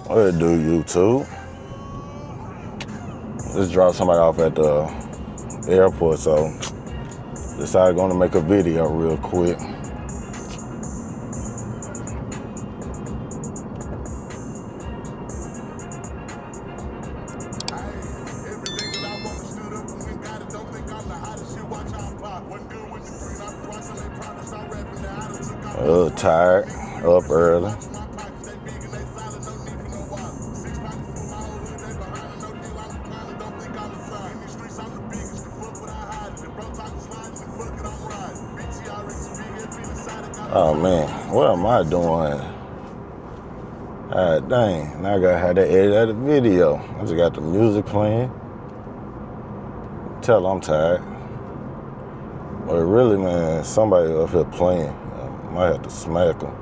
What it do, YouTube? Just dropped somebody off at the airport, so decided going to make a video real quick. A little tired, up early. Oh man, what am I doing? God dang, now I gotta have to edit out the video. I just got the music playing. Tell I'm tired. But really, man, somebody up here playing. I might have to smack them.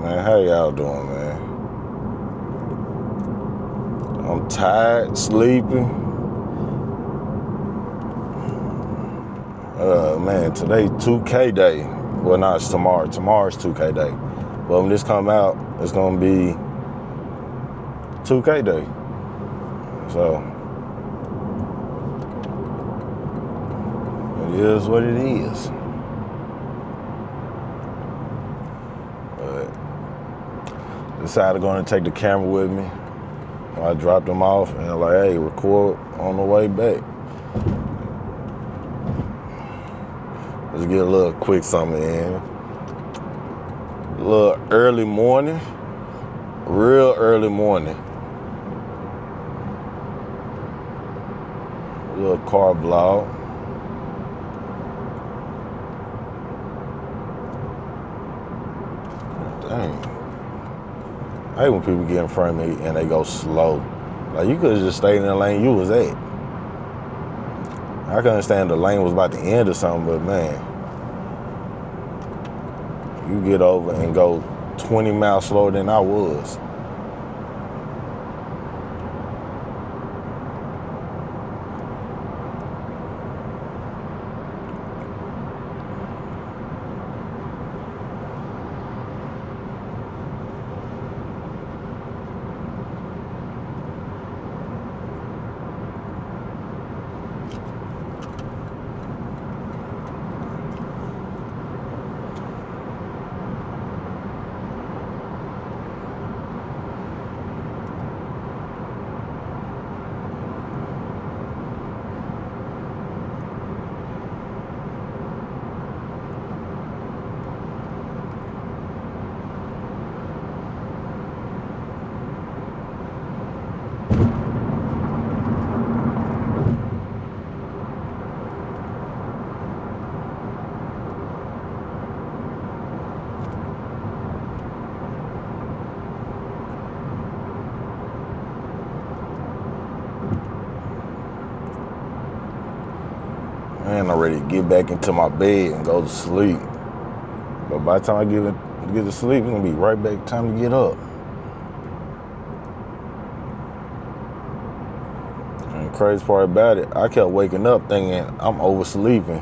Man, how y'all doing, man? I'm tired, sleepy. Man, today 2K day. Well, no, it's tomorrow. Tomorrow's 2K day. But when this come out, it's gonna be 2K day. So it is what it is. Decided going to take the camera with me. I dropped them off and I'm like, hey, record on the way back. Let's get a little quick something in. A little early morning, real early morning. A little car vlog. Dang. I hate when people get in front of me and they go slow. Like, you could have just stayed in the lane you was at. I can understand the lane was about to end or something, but man, you get over and go 20 miles slower than I was. Man, I'm ready to get back into my bed and go to sleep. But by the time I get to sleep, it's gonna be right back time to get up. And the crazy part about it, I kept waking up thinking I'm oversleeping.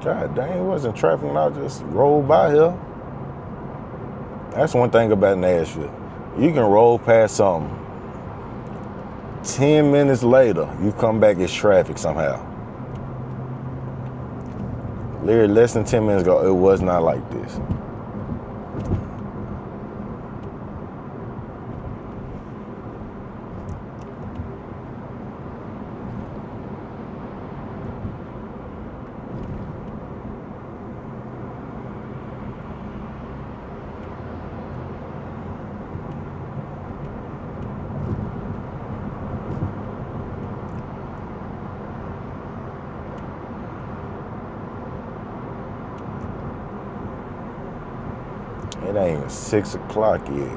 God dang, it wasn't traffic when I just rolled by here. That's one thing about Nashville. You can roll past something. 10 minutes later, you come back, it's traffic somehow. Literally less than 10 minutes ago, it was not like this. ain't even 6 o'clock yet.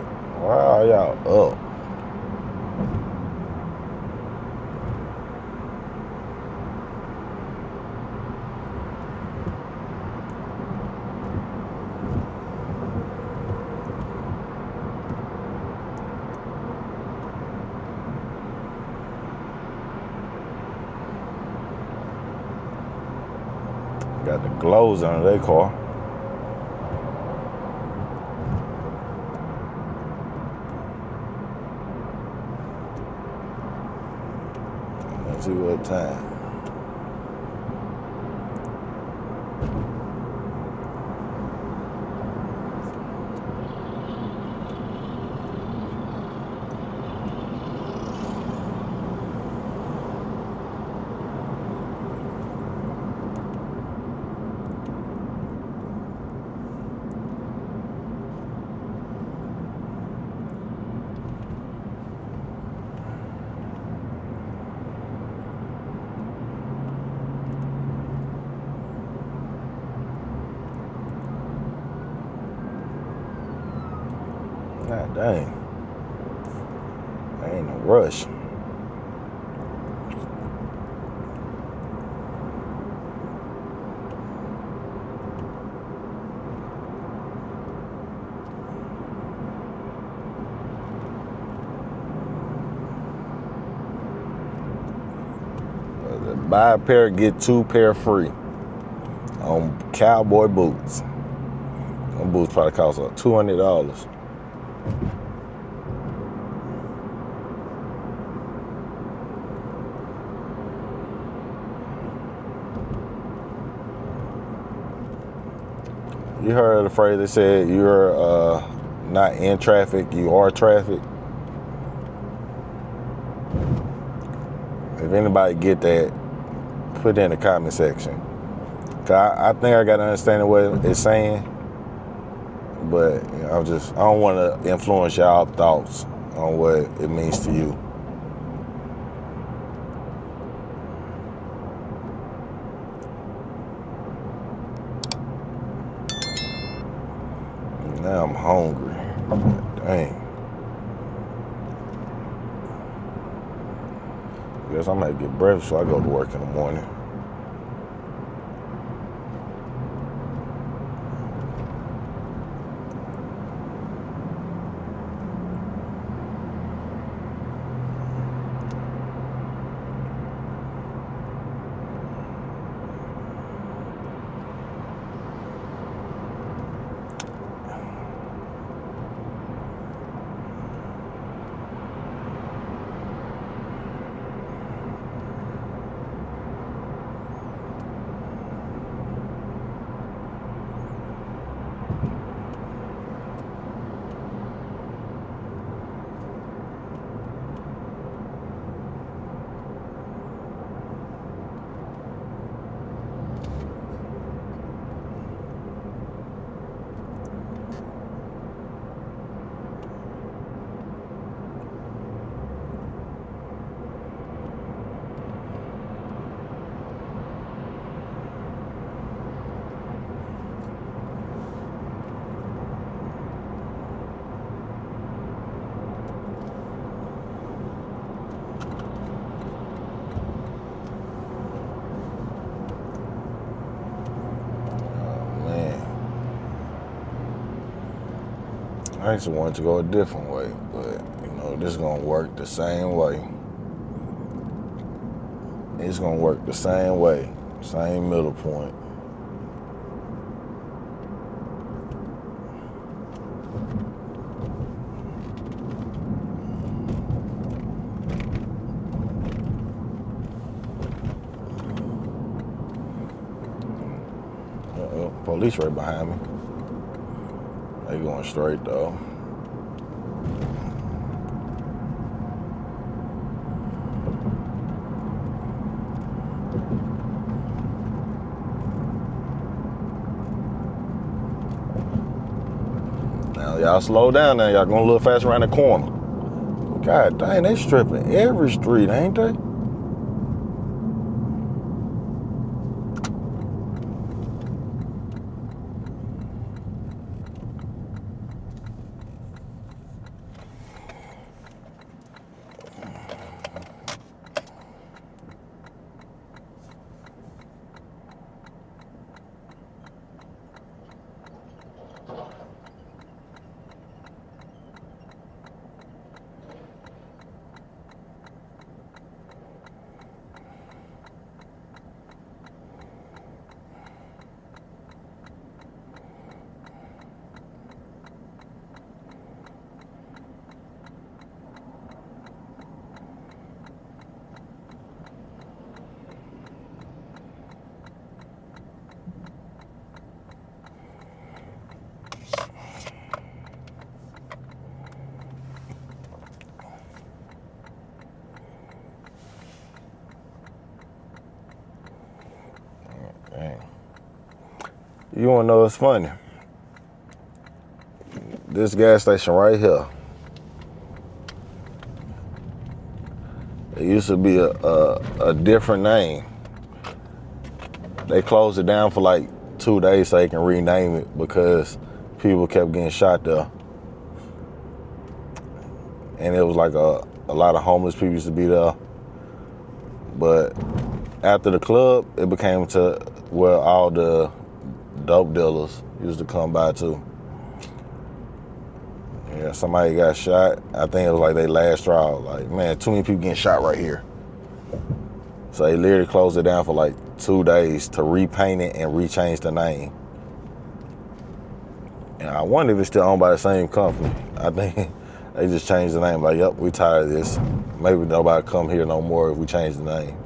Why are y'all up? Got the glows under their car. Let's see what time. God dang. I ain't no rush. Buy a pair, get 2 pair free on cowboy boots. Them boots probably cost like $200. You heard the phrase that said you're not in traffic, you are traffic. If anybody get that, put it in the comment section. Cause I think I got to understand what it's saying, but you know, I don't want to influence y'all thoughts on what it means to you. Now I'm hungry. Dang. Guess I might get breakfast so I go to work in the morning. I just wanted to go a different way, but you know, this is gonna work the same way. It's gonna work the same way, same middle point. Police right behind me. They going straight though. Now y'all slow down now. Y'all going a little faster around the corner. God dang, they stripping every street, ain't they? You wanna know what's funny? This gas station right here, it used to be a different name. They closed it down for like 2 days so they can rename it because people kept getting shot there. And it was like a lot of homeless people used to be there. But after the club, it became to where all the dope dealers used to come by too. Yeah, somebody got shot. I think it was like their last straw. Like, man, too many people getting shot right here. So they literally closed it down for like 2 days to repaint it and rechange the name. And I wonder if it's still owned by the same company. I think they just changed the name. Like, yep, we tired of this. Maybe nobody come here no more if we change the name.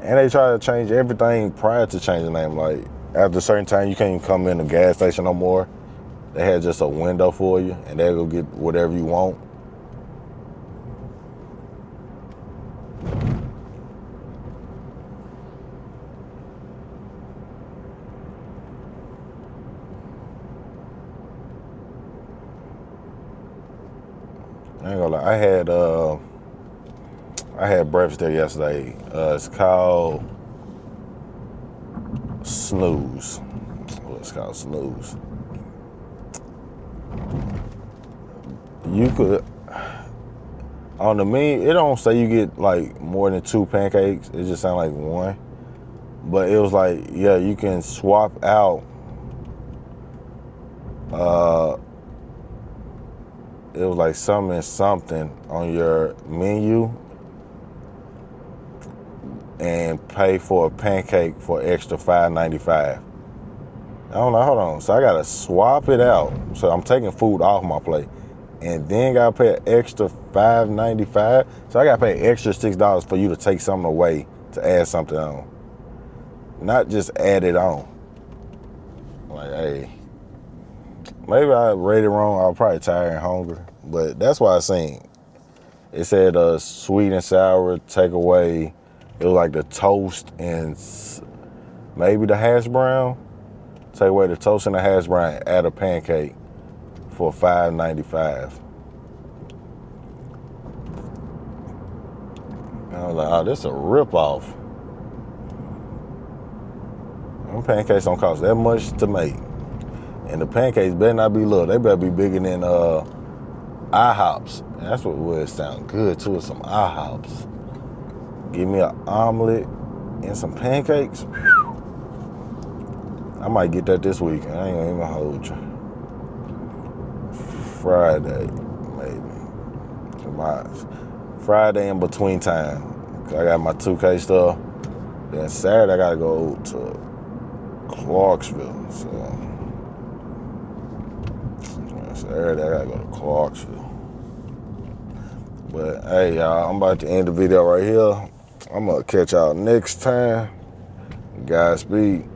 And they try to change everything prior to changing the name. Like, after a certain time, you can't even come in the gas station no more. They had just a window for you, and they'll go get whatever you want. I ain't gonna lie, I had breakfast there yesterday. It's called Snooze. Well, it's called Snooze. You could, on the menu, it don't say you get like more than 2 pancakes. It just sounds like 1. But it was like, yeah, you can swap out it was like something on your menu and pay for a pancake for extra $5.95. I don't know, hold on. So I gotta swap it out. So I'm taking food off my plate and then gotta pay an extra $5.95. So I gotta pay extra $6 for you to take something away to add something on. Not just add it on. Like, hey, maybe I read it wrong. I was probably tired and hungry. But that's why I seen. It said sweet and sour takeaway. It was like the toast and maybe the hash brown. Take away the toast and the hash brown, add a pancake for $5.95. I was like, oh, this is a ripoff. Them pancakes don't cost that much to make. And the pancakes better not be little. They better be bigger than IHOPs. And that's what would sound good too, is some IHOPs. Give me an omelet and some pancakes. Whew. I might get that this weekend. I ain't gonna even hold you. Friday, maybe. Friday in between time. I got my 2K stuff. Then Saturday I gotta go to Clarksville. So Saturday I gotta go to Clarksville. But hey, y'all, I'm about to end the video right here. I'm gonna catch y'all next time. Godspeed.